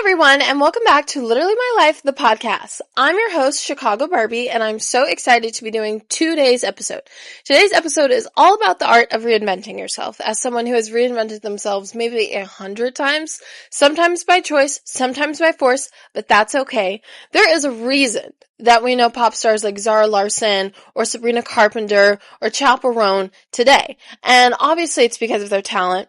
Everyone, and welcome back to Literally My Life, the podcast. I'm your host, Chicago Barbie, and I'm so excited to be doing today's episode. Today's episode is all about the art of reinventing yourself. As someone who has reinvented themselves maybe 100 times, sometimes by choice, sometimes by force, but that's okay. There is a reason that we know pop stars like Zara Larsson or Sabrina Carpenter or Chappell Roan today. And obviously it's because of their talent,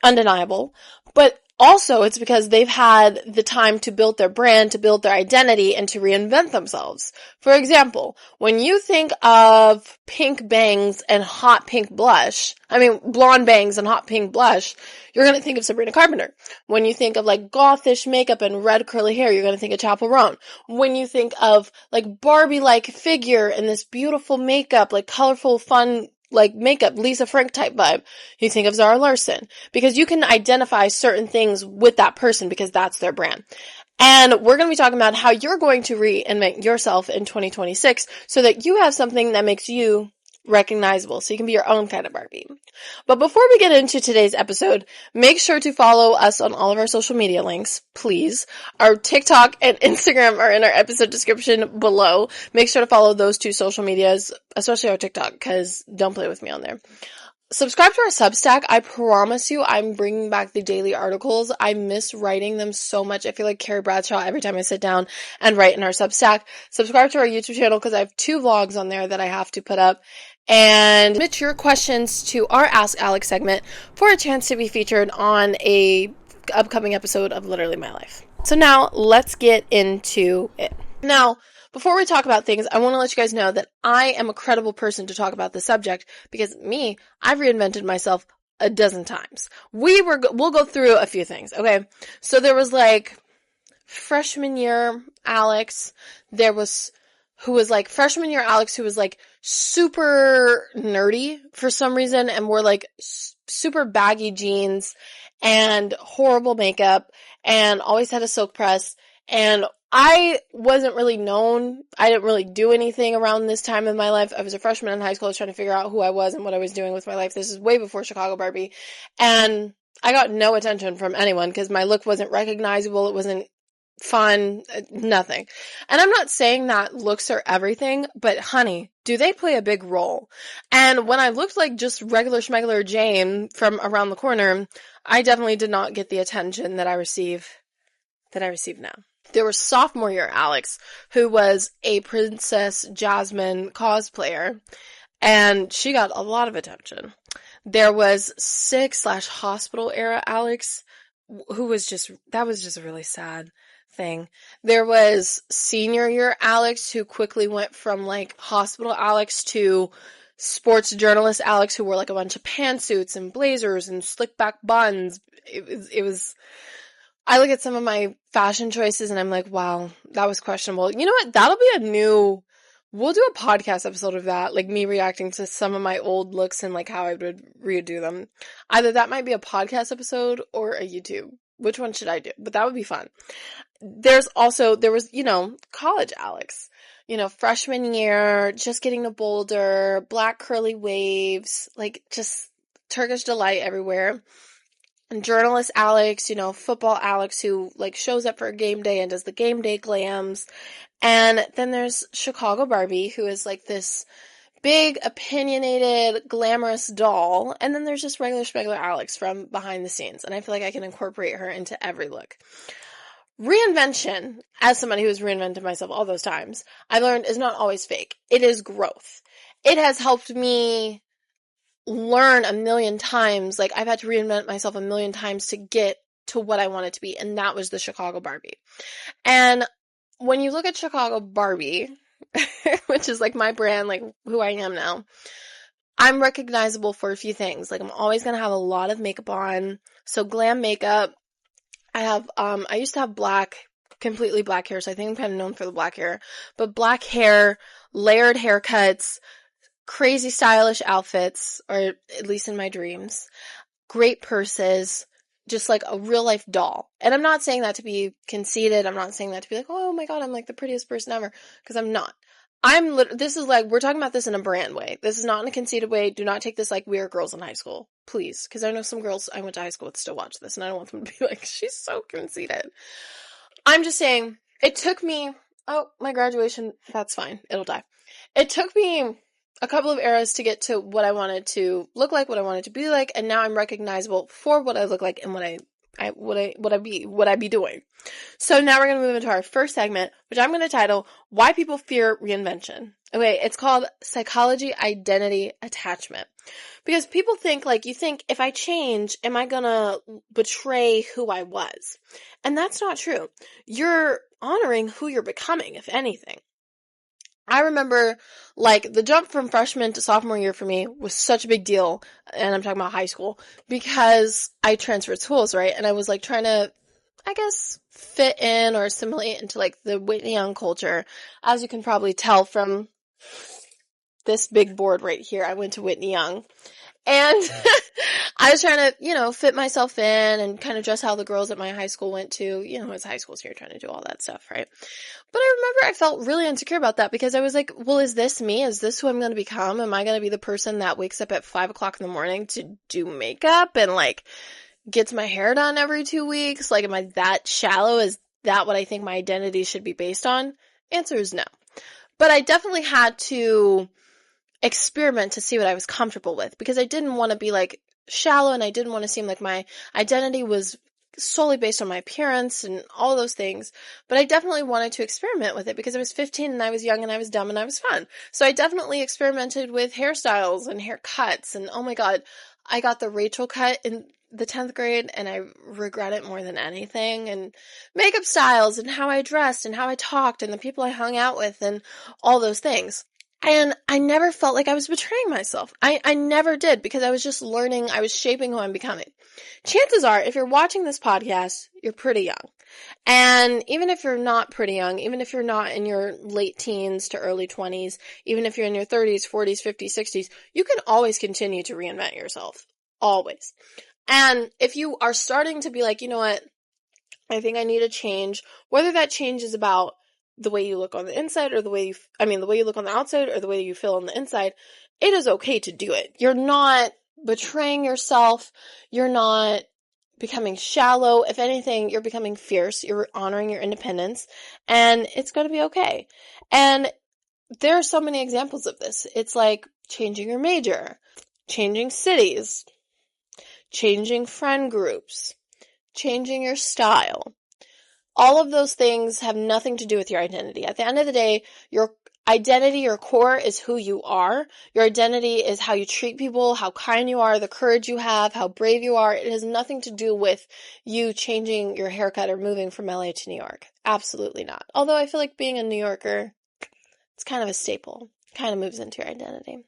undeniable, but also it's because they've had the time to build their brand, to build their identity, and to reinvent themselves. For example, when you think of pink bangs and hot pink blush, blonde bangs and hot pink blush, you're going to think of Sabrina Carpenter. When you think of like gothish makeup and red curly hair, you're going to think of Chappell Roan. When you think of like Barbie-like figure and this beautiful makeup, like colorful, fun, like makeup, Lisa Frank type vibe, you think of Zara Larsson, because you can identify certain things with that person because that's their brand. And we're going to be talking about how you're going to reinvent yourself in 2026 so that you have something that makes you recognizable, so you can be your own kind of Barbie. But before we get into today's episode, make sure to follow us on all of our social media links, please. Our TikTok and Instagram are in our episode description below. Make sure to follow those two social medias, especially our TikTok, because don't play with me on there. Subscribe to our Substack. I promise you I'm bringing back the daily articles. I miss writing them so much. I feel like Carrie Bradshaw every time I sit down and write in our Substack. Subscribe to our YouTube channel because I have 2 vlogs on there that I have to put up. And submit your questions to our Ask Alex segment for a chance to be featured on a upcoming episode of Literally My Life. So now let's get into it. Now, before we talk about things, I want to let you guys know that I am a credible person to talk about the subject because I've reinvented myself a dozen times. We'll go through a few things, okay? So there was like freshman year Alex, who was like super nerdy for some reason and wore like super baggy jeans and horrible makeup and always had a silk press. And I wasn't really known. I didn't really do anything around this time in my life. I was a freshman in high school. I was trying to figure out who I was and what I was doing with my life. This is way before Chicago Barbie. And I got no attention from anyone because my look wasn't recognizable. It wasn't fun, nothing. And I'm not saying that looks are everything, but honey, do they play a big role? And when I looked like just regular schmegular Jane from around the corner, I definitely did not get the attention that I receive now. There was sophomore year Alex, who was a Princess Jasmine cosplayer, and she got a lot of attention. There was sick/hospital era Alex, that was just a really sad thing. There was senior year Alex, who quickly went from like hospital Alex to sports journalist Alex, who wore like a bunch of pantsuits and blazers and slick back buns. It was I look at some of my fashion choices and I'm like, wow, that was questionable. You know what? We'll do a podcast episode of that, like me reacting to some of my old looks and like how I would redo them. Either that might be a podcast episode or a YouTube. Which one should I do? But that would be fun. There was, college Alex. Freshman year, just getting to Boulder, black curly waves, like just Turkish delight everywhere. And journalist Alex, football Alex who like shows up for a game day and does the game day glams. And then there's Chicago Barbie, who is like this big, opinionated, glamorous doll. And then there's just regular Alex from behind the scenes. And I feel like I can incorporate her into every look. Reinvention, as somebody who has reinvented myself all those times, I learned is not always fake. It is growth. It has helped me learn a million times. Like, I've had to reinvent myself a million times to get to what I wanted to be, and that was the Chicago Barbie. And when you look at Chicago Barbie, which is like my brand, like who I am now, I'm recognizable for a few things. Like, I'm always going to have a lot of makeup on. So glam makeup. I used to have completely black hair, so I think I'm kind of known for the black hair. But black hair, layered haircuts, crazy stylish outfits, or at least in my dreams, great purses, just like a real life doll. And I'm not saying that to be conceited. I'm not saying that to be like, oh my God, I'm like the prettiest person ever, because I'm not. This is like, we're talking about this in a brand way. This is not in a conceited way. Do not take this like we are girls in high school, please. Because I know some girls I went to high school with still watch this, and I don't want them to be like, she's so conceited. I'm just saying, it took me, my graduation, that's fine. It'll die. It took me a couple of eras to get to what I wanted to look like, what I wanted to be like, and now I'm recognizable for what I look like and what I be doing. So now we're going to move into our first segment, which I'm going to title Why People Fear Reinvention. Okay, it's called Psychology Identity Attachment. Because people think, like, you think, if I change, am I going to betray who I was? And that's not true. You're honoring who you're becoming, if anything. I remember, like, the jump from freshman to sophomore year for me was such a big deal, and I'm talking about high school, because I transferred schools, right? And I was, like, trying to, I guess, fit in or assimilate into, like, the Whitney Young culture. As you can probably tell from this big board right here, I went to Whitney Young. And I was trying to, fit myself in and kind of dress how the girls at my high school went to, as high schools here, trying to do all that stuff, right? But I remember I felt really insecure about that because I was like, well, is this me? Is this who I'm going to become? Am I going to be the person that wakes up at 5 o'clock in the morning to do makeup and, like, gets my hair done every 2 weeks? Like, am I that shallow? Is that what I think my identity should be based on? Answer is no. But I definitely had to experiment to see what I was comfortable with, because I didn't want to be, like, shallow, and I didn't want to seem like my identity was solely based on my appearance and all those things. But I definitely wanted to experiment with it because I was 15 and I was young and I was dumb and I was fun. So I definitely experimented with hairstyles and haircuts, and oh my god, I got the Rachel cut in the 10th grade and I regret it more than anything, and makeup styles and how I dressed and how I talked and the people I hung out with and all those things. And I never felt like I was betraying myself. I never did, because I was just learning. I was shaping who I'm becoming. Chances are, if you're watching this podcast, you're pretty young. And even if you're not pretty young, even if you're not in your late teens to early 20s, even if you're in your 30s, 40s, 50s, 60s, you can always continue to reinvent yourself. Always. And if you are starting to be like, you know what, I think I need a change, whether that change is about the way you look on the inside or the way you look on the outside or the way you feel on the inside, it is okay to do it. You're not betraying yourself. You're not becoming shallow. If anything, you're becoming fierce. You're honoring your independence, and it's going to be okay. And there are so many examples of this. It's like changing your major, changing cities, changing friend groups, changing your style. All of those things have nothing to do with your identity. At the end of the day, your identity, your core, is who you are. Your identity is how you treat people, how kind you are, the courage you have, how brave you are. It has nothing to do with you changing your haircut or moving from LA to New York. Absolutely not. Although I feel like being a New Yorker, it's kind of a staple. It kind of moves into your identity.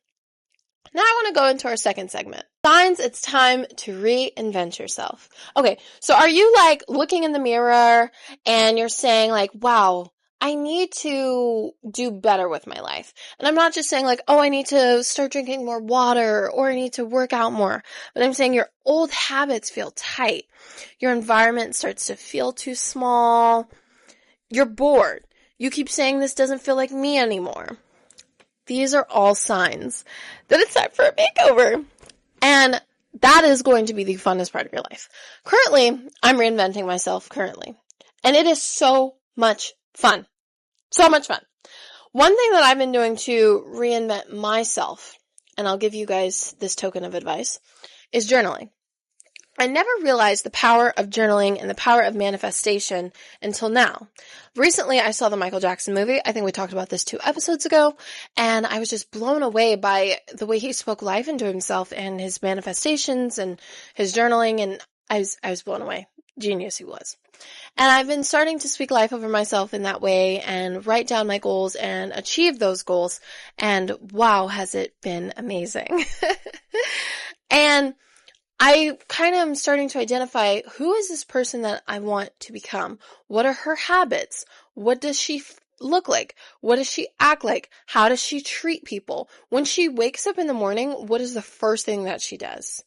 Now I want to go into our second segment. Signs it's time to reinvent yourself. Okay, so are you, like, looking in the mirror and you're saying, like, wow, I need to do better with my life. And I'm not just saying, like, oh, I need to start drinking more water or I need to work out more. But I'm saying your old habits feel tight. Your environment starts to feel too small. You're bored. You keep saying this doesn't feel like me anymore. These are all signs that it's time for a makeover. And that is going to be the funnest part of your life. Currently, I'm reinventing myself currently. And it is so much fun. So much fun. One thing that I've been doing to reinvent myself, and I'll give you guys this token of advice, is journaling. I never realized the power of journaling and the power of manifestation until now. Recently, I saw the Michael Jackson movie. I think we talked about this 2 episodes ago, and I was just blown away by the way he spoke life into himself and his manifestations and his journaling, and I was blown away. Genius he was. And I've been starting to speak life over myself in that way and write down my goals and achieve those goals, and wow, has it been amazing. And I kind of am starting to identify, who is this person that I want to become? What are her habits? What does she look like? What does she act like? How does she treat people? When she wakes up in the morning, what is the first thing that she does?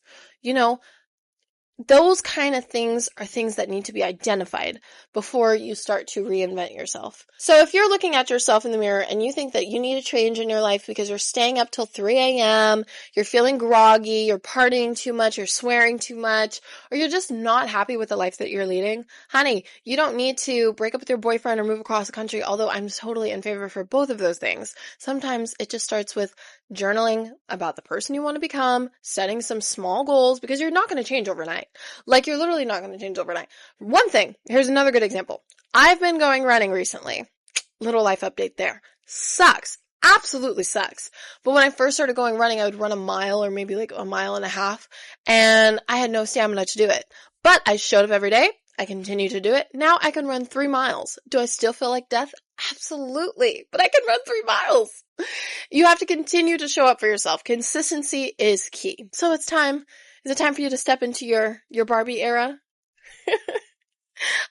those kind of things are things that need to be identified before you start to reinvent yourself. So if you're looking at yourself in the mirror and you think that you need a change in your life because you're staying up till 3 a.m., you're feeling groggy, you're partying too much, you're swearing too much, or you're just not happy with the life that you're leading, honey, you don't need to break up with your boyfriend or move across the country, although I'm totally in favor for both of those things. Sometimes it just starts with journaling about the person you want to become, setting some small goals, because you're not going to change overnight. Like, you're literally not going to change overnight. One thing, here's another good example. I've been going running recently. Little life update there. Sucks. Absolutely sucks. But when I first started going running, I would run a mile or maybe like a mile and a half, and I had no stamina to do it. But I showed up every day. I continue to do it. Now I can run 3 miles. Do I still feel like death? Absolutely. But I can run 3 miles. You have to continue to show up for yourself. Consistency is key. So it's time. Is it time for you to step into your Barbie era?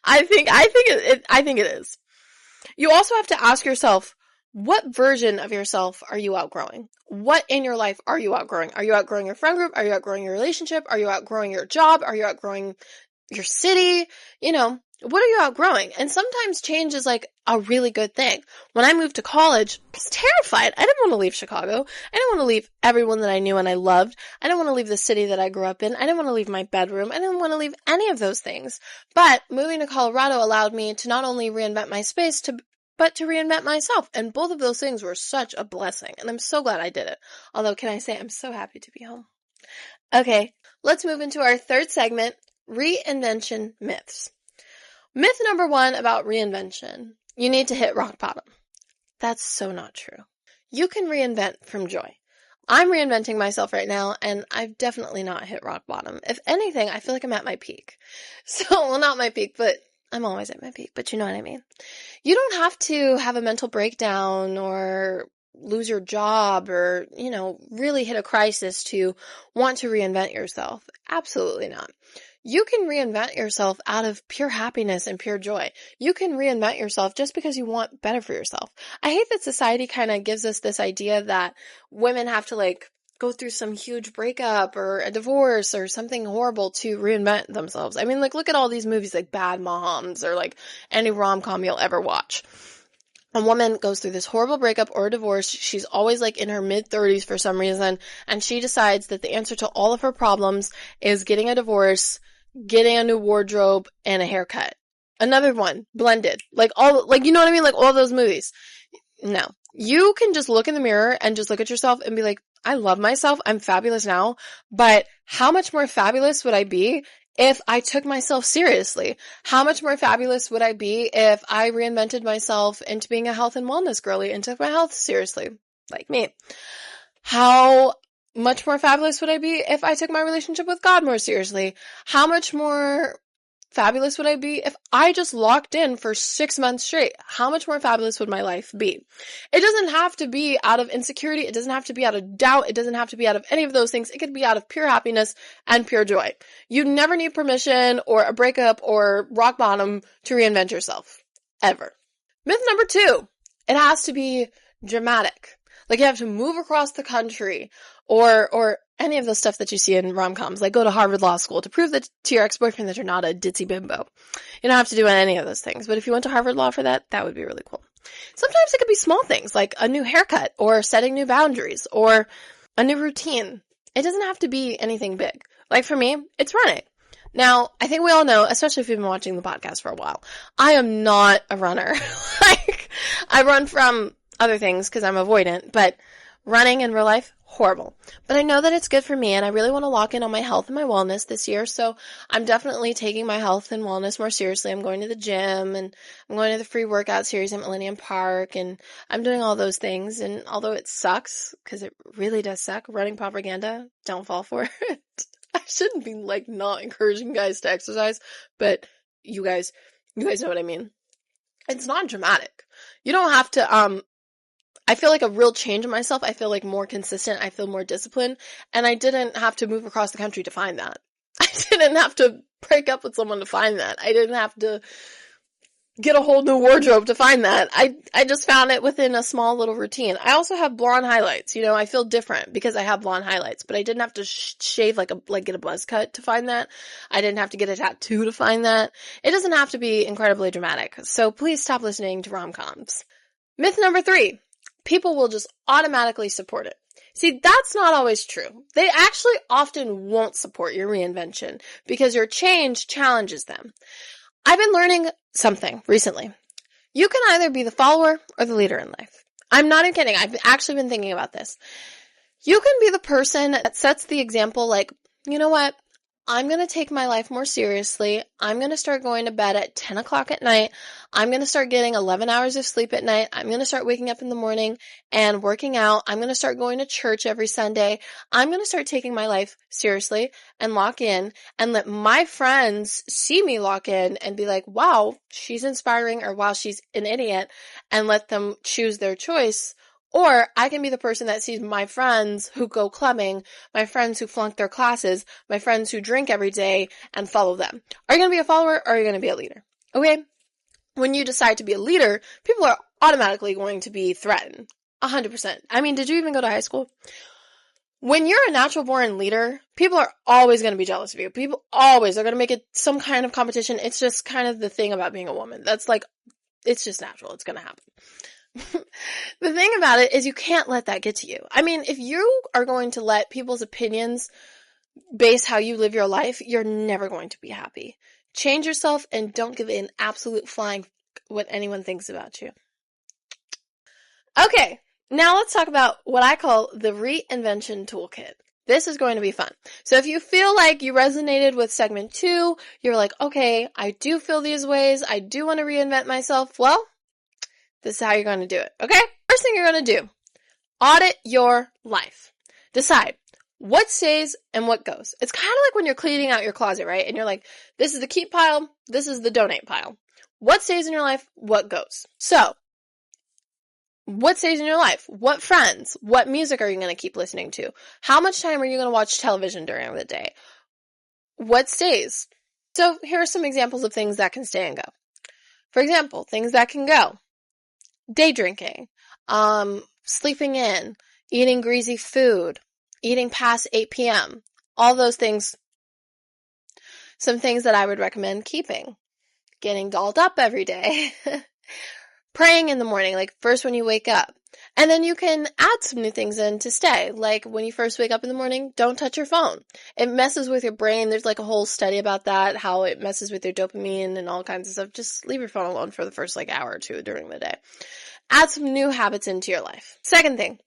I think it is. You also have to ask yourself, what version of yourself are you outgrowing? What in your life are you outgrowing? Are you outgrowing your friend group? Are you outgrowing your relationship? Are you outgrowing your job? Are you outgrowing your city? What are you outgrowing? And sometimes change is like a really good thing. When I moved to college, I was terrified. I didn't want to leave Chicago. I didn't want to leave everyone that I knew and I loved. I didn't want to leave the city that I grew up in. I didn't want to leave my bedroom. I didn't want to leave any of those things. But moving to Colorado allowed me to not only reinvent my space, but to reinvent myself. And both of those things were such a blessing. And I'm so glad I did it. Although, can I say I'm so happy to be home. Okay, let's move into our third segment, reinvention myths. Myth number 1 about reinvention. You need to hit rock bottom. That's so not true. You can reinvent from joy. I'm reinventing myself right now, and I've definitely not hit rock bottom. If anything, I feel like I'm at my peak. Well, not my peak, but I'm always at my peak, but you know what I mean. You don't have to have a mental breakdown or lose your job or, really hit a crisis to want to reinvent yourself. Absolutely not. You can reinvent yourself out of pure happiness and pure joy. You can reinvent yourself just because you want better for yourself. I hate that society kind of gives us this idea that women have to go through some huge breakup or a divorce or something horrible to reinvent themselves. I mean, look at all these movies like Bad Moms or any rom-com you'll ever watch. A woman goes through this horrible breakup or a divorce. She's always in her mid-30s for some reason, and she decides that the answer to all of her problems is getting a divorce, getting a new wardrobe, and a haircut. Another one, blended. You know what I mean? All those movies. No. You can just look in the mirror and just look at yourself and be like, I love myself. I'm fabulous now. But how much more fabulous would I be if I took myself seriously? How much more fabulous would I be if I reinvented myself into being a health and wellness girly and took my health seriously? Like me. How much more fabulous would I be if I took my relationship with God more seriously? How much more fabulous would I be if I just locked in for 6 months straight? How much more fabulous would my life be? It doesn't have to be out of insecurity. It doesn't have to be out of doubt. It doesn't have to be out of any of those things. It could be out of pure happiness and pure joy. You never need permission or a breakup or rock bottom to reinvent yourself. Ever. Myth number 2. It has to be dramatic. You have to move across the country or any of the stuff that you see in rom-coms, go to Harvard Law School to prove that to your ex-boyfriend that you're not a ditzy bimbo. You don't have to do any of those things, but if you went to Harvard Law for that, that would be really cool. Sometimes it could be small things like a new haircut or setting new boundaries or a new routine. It doesn't have to be anything big. For me, it's running. Now, I think we all know, especially if you've been watching the podcast for a while, I am not a runner. I run from other things because I'm avoidant, but running in real life, horrible. But I know that it's good for me, and I really want to lock in on my health and my wellness this year, so I'm definitely taking my health and wellness more seriously. I'm going to the gym, and I'm going to the free workout series at Millennium Park, and I'm doing all those things, and although it sucks, because it really does suck, running propaganda, don't fall for it. I shouldn't be, not encouraging guys to exercise, but you guys know what I mean. It's not dramatic. You don't have to, I feel like a real change in myself. I feel more consistent. I feel more disciplined. And I didn't have to move across the country to find that. I didn't have to break up with someone to find that. I didn't have to get a whole new wardrobe to find that. I just found it within a small little routine. I also have blonde highlights. You know, I feel different because I have blonde highlights, but I didn't have to shave like get a buzz cut to find that. I didn't have to get a tattoo to find that. It doesn't have to be incredibly dramatic. So please stop listening to rom-coms. Myth number 3. People will just automatically support it. See, that's not always true. They actually often won't support your reinvention because your change challenges them. I've been learning something recently. You can either be the follower or the leader in life. I'm not even kidding. I've actually been thinking about this. You can be the person that sets the example like, you know what? I'm going to take my life more seriously. I'm going to start going to bed at 10 o'clock at night. I'm going to start getting 11 hours of sleep at night. I'm going to start waking up in the morning and working out. I'm going to start going to church every Sunday. I'm going to start taking my life seriously and lock in and let my friends see me lock in and be like, wow, she's inspiring, or wow, she's an idiot, and let them choose their choice. Or I can be the person that sees my friends who go clubbing, my friends who flunk their classes, my friends who drink every day, and follow them. Are you going to be a follower or are you going to be a leader? Okay? When you decide to be a leader, people are automatically going to be threatened. 100%. I mean, did you even go to high school? When you're a natural born leader, people are always going to be jealous of you. People always are going to make it some kind of competition. It's just kind of the thing about being a woman. That's like, it's just natural. It's going to happen. The thing about it is you can't let that get to you. I mean, if you are going to let people's opinions base how you live your life, you're never going to be happy. Change yourself and don't give an absolute flying what anyone thinks about you. Okay, now let's talk about what I call the reinvention toolkit. This is going to be fun. So if you feel like you resonated with segment 2, you're like, okay, I do feel these ways, I do want to reinvent myself, well, this is how you're going to do it, okay? First thing you're going to do, audit your life. Decide what stays and what goes. It's kind of like when you're cleaning out your closet, right? And you're like, this is the keep pile, this is the donate pile. What stays in your life? What goes? So, what stays in your life? What friends? What music are you going to keep listening to? How much time are you going to watch television during the day? What stays? So, here are some examples of things that can stay and go. For example, things that can go. Day drinking, sleeping in, eating greasy food, eating past 8 p.m., all those things. Some things that I would recommend keeping. Getting dolled up every day. Praying in the morning, like first when you wake up. And then you can add some new things in to stay. Like when you first wake up in the morning, don't touch your phone. It messes with your brain. There's like a whole study about that, how it messes with your dopamine and all kinds of stuff. Just leave your phone alone for the first like hour or two during the day. Add some new habits into your life. Second thing,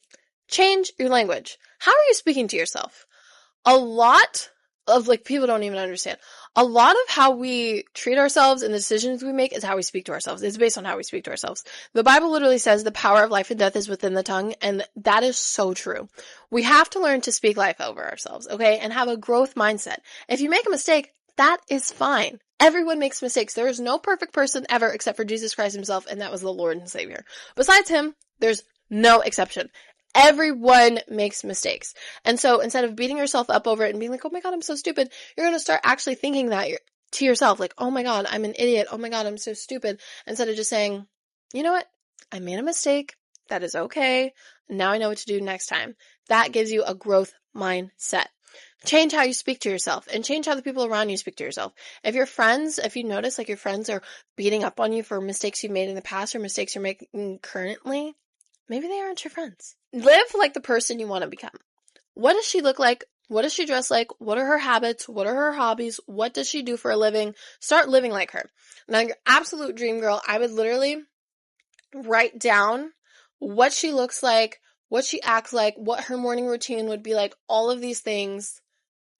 change your language. How are you speaking to yourself? A lot of people don't even understand. A lot of how we treat ourselves and the decisions we make is how we speak to ourselves. It's based on how we speak to ourselves. The Bible literally says the power of life and death is within the tongue, and that is so true. We have to learn to speak life over ourselves, okay, and have a growth mindset. If you make a mistake, that is fine. Everyone makes mistakes. There is no perfect person ever except for Jesus Christ himself, and that was the Lord and Savior. Besides him, there's no exception. Everyone makes mistakes. And so instead of beating yourself up over it and being like, oh my God, I'm so stupid, you're going to start actually thinking that to yourself, like, oh my God, I'm an idiot. Oh my God, I'm so stupid. Instead of just saying, you know what? I made a mistake. That is okay. Now I know what to do next time. That gives you a growth mindset. Change how you speak to yourself and change how the people around you speak to yourself. If you notice like your friends are beating up on you for mistakes you made in the past or mistakes you're making currently, maybe they aren't your friends. Live like the person you want to become. What does she look like? What does she dress like? What are her habits? What are her hobbies? What does she do for a living? Start living like her. Now, your absolute dream girl, I would literally write down what she looks like, what she acts like, what her morning routine would be like, all of these things,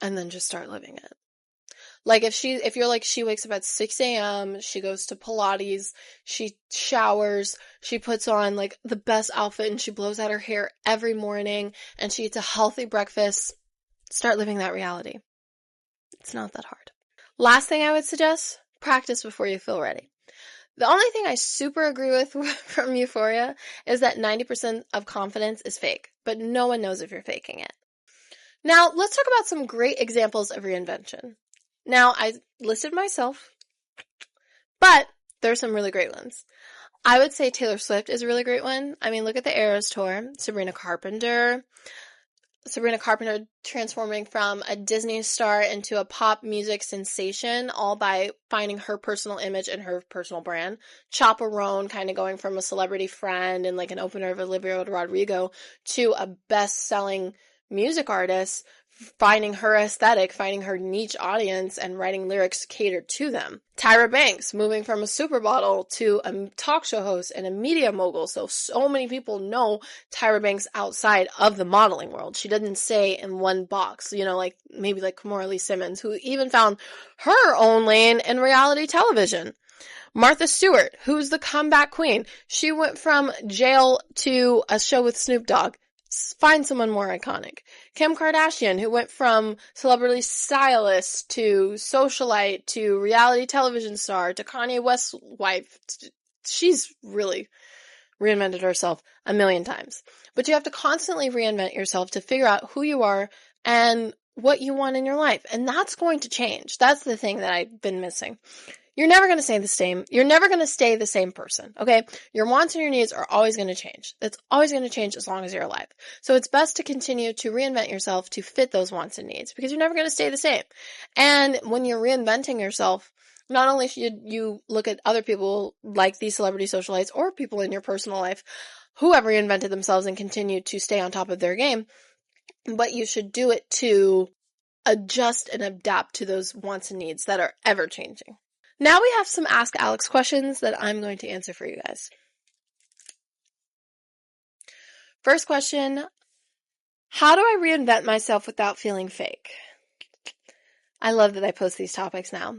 and then just start living it. Like if you're like, she wakes up at 6 a.m., she goes to Pilates, she showers, she puts on like the best outfit and she blows out her hair every morning and she eats a healthy breakfast, start living that reality. It's not that hard. Last thing I would suggest, practice before you feel ready. The only thing I super agree with from Euphoria is that 90% of confidence is fake, but no one knows if you're faking it. Now, let's talk about some great examples of reinvention. Now, I listed myself, but There's some really great ones. I would say Taylor Swift is a really great one. I mean, look at the Eras Tour. Sabrina Carpenter transforming from a Disney star into a pop music sensation, all by finding her personal image and her personal brand. Chaperone kind of going from a celebrity friend and like an opener of Olivia Rodrigo to a best-selling music artist, finding her aesthetic, finding her niche audience, and writing lyrics catered to them. Tyra Banks moving from a supermodel to a talk show host and a media mogul. So many people know Tyra Banks outside of the modeling world. She doesn't stay in one box, like maybe like Kimora Lee Simmons, who even found her own lane in reality television. Martha Stewart, who's the comeback queen. She went from jail to a show with Snoop Dogg. Find someone more iconic. Kim Kardashian, who went from celebrity stylist to socialite to reality television star to Kanye West's wife. She's really reinvented herself a million times. But you have to constantly reinvent yourself to figure out who you are and what you want in your life. And that's going to change. That's the thing that I've been missing. You're never going to stay the same. You're never going to stay the same person, okay? Your wants and your needs are always going to change. That's always going to change as long as you're alive. So it's best to continue to reinvent yourself to fit those wants and needs because you're never going to stay the same. And when you're reinventing yourself, not only should you look at other people like these celebrity socialites or people in your personal life who have reinvented themselves and continue to stay on top of their game, but you should do it to adjust and adapt to those wants and needs that are ever changing. Now we have some Ask Alex questions that I'm going to answer for you guys. First question, how do I reinvent myself without feeling fake? I love that I post these topics now.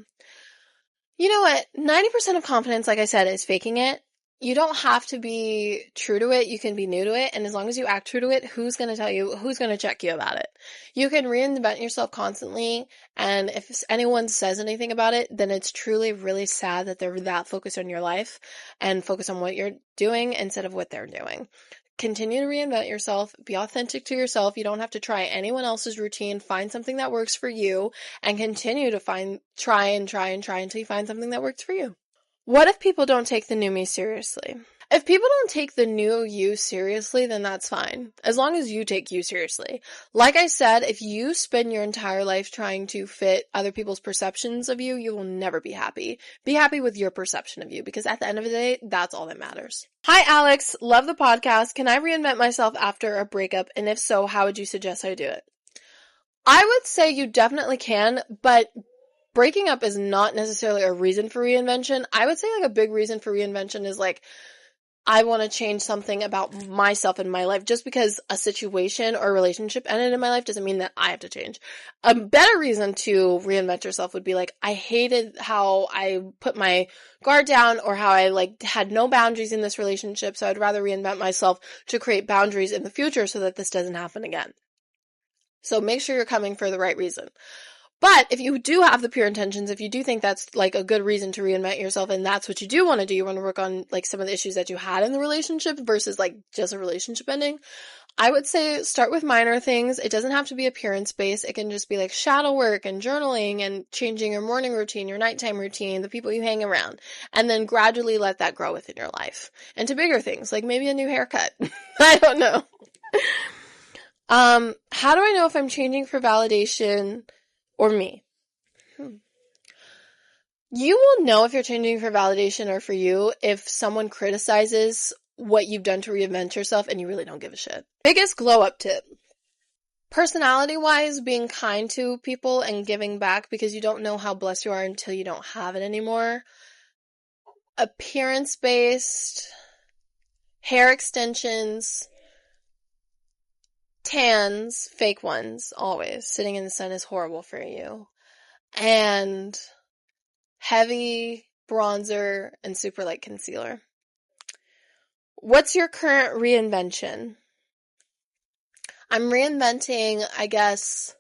You know what? 90% of confidence, like I said, is faking it. You don't have to be true to it. You can be new to it. And as long as you act true to it, who's going to tell you, who's going to check you about it? You can reinvent yourself constantly. And if anyone says anything about it, then it's truly really sad that they're that focused on your life and focus on what you're doing instead of what they're doing. Continue to reinvent yourself. Be authentic to yourself. You don't have to try anyone else's routine. Find something that works for you and continue to try until you find something that works for you. What if people don't take the new me seriously? If people don't take the new you seriously, then that's fine. As long as you take you seriously. Like I said, if you spend your entire life trying to fit other people's perceptions of you, you will never be happy. Be happy with your perception of you, because at the end of the day, that's all that matters. Hi, Alex. Love the podcast. Can I reinvent myself after a breakup? And if so, how would you suggest I do it? I would say you definitely can, but breaking up is not necessarily a reason for reinvention. I would say like a big reason for reinvention is like, I want to change something about myself in my life. Just because a situation or a relationship ended in my life doesn't mean that I have to change. A better reason to reinvent yourself would be like, I hated how I put my guard down or how I like had no boundaries in this relationship. So I'd rather reinvent myself to create boundaries in the future so that this doesn't happen again. So make sure you're coming for the right reason. But if you do have the pure intentions, if you do think that's like a good reason to reinvent yourself and that's what you do want to do, you want to work on like some of the issues that you had in the relationship versus like just a relationship ending, I would say start with minor things. It doesn't have to be appearance-based. It can just be like shadow work and journaling and changing your morning routine, your nighttime routine, the people you hang around, and then gradually let that grow within your life. And to bigger things, like maybe a new haircut. I don't know. How do I know if I'm changing for validation or me? You will know if you're changing for validation or for you if someone criticizes what you've done to reinvent yourself and you really don't give a shit. Biggest glow up tip. Personality-wise, being kind to people and giving back because you don't know how blessed you are until you don't have it anymore. Appearance-based, hair extensions, tans, fake ones, always. Sitting in the sun is horrible for you. And heavy bronzer and super light concealer. What's your current reinvention? I'm reinventing, I guess,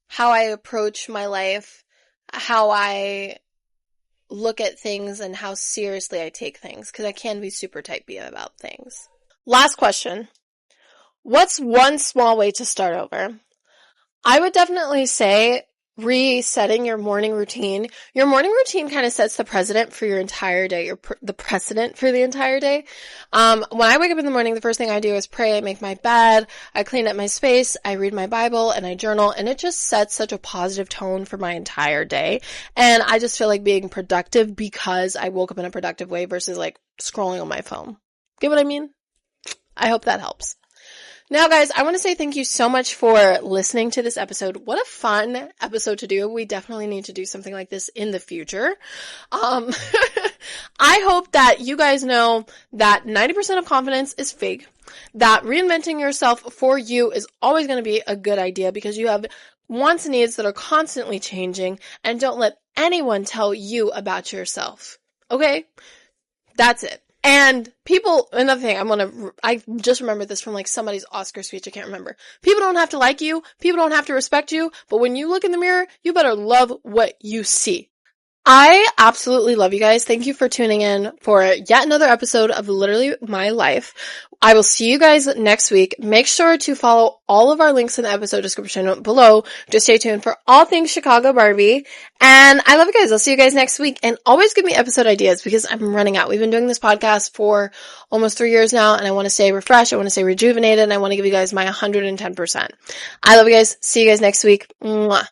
how I approach my life, how I look at things, and how seriously I take things, because I can be super type B about things. Last question. What's one small way to start over? I would definitely say resetting your morning routine. Your morning routine kind of sets the precedent for your entire day, the precedent for the entire day. When I wake up in the morning, the first thing I do is pray, I make my bed, I clean up my space, I read my Bible, and I journal, and it just sets such a positive tone for my entire day. And I just feel like being productive because I woke up in a productive way versus like scrolling on my phone. Get what I mean? I hope that helps. Now, guys, I want to say thank you so much for listening to this episode. What a fun episode to do. We definitely need to do something like this in the future. I hope that you guys know that 90% of confidence is fake, that reinventing yourself for you is always going to be a good idea because you have wants and needs that are constantly changing, and don't let anyone tell you about yourself. Okay? That's it. And people, another thing, I just remembered this from like somebody's Oscar speech, I can't remember. People don't have to like you, people don't have to respect you, but when you look in the mirror, you better love what you see. I absolutely love you guys. Thank you for tuning in for yet another episode of Literally My Life. I will see you guys next week. Make sure to follow all of our links in the episode description below. Just stay tuned for all things Chicago Barbie. And I love you guys. I'll see you guys next week. And always give me episode ideas because I'm running out. We've been doing this podcast for almost 3 years now, and I want to stay refreshed. I want to stay rejuvenated, and I want to give you guys my 110%. I love you guys. See you guys next week. Mwah.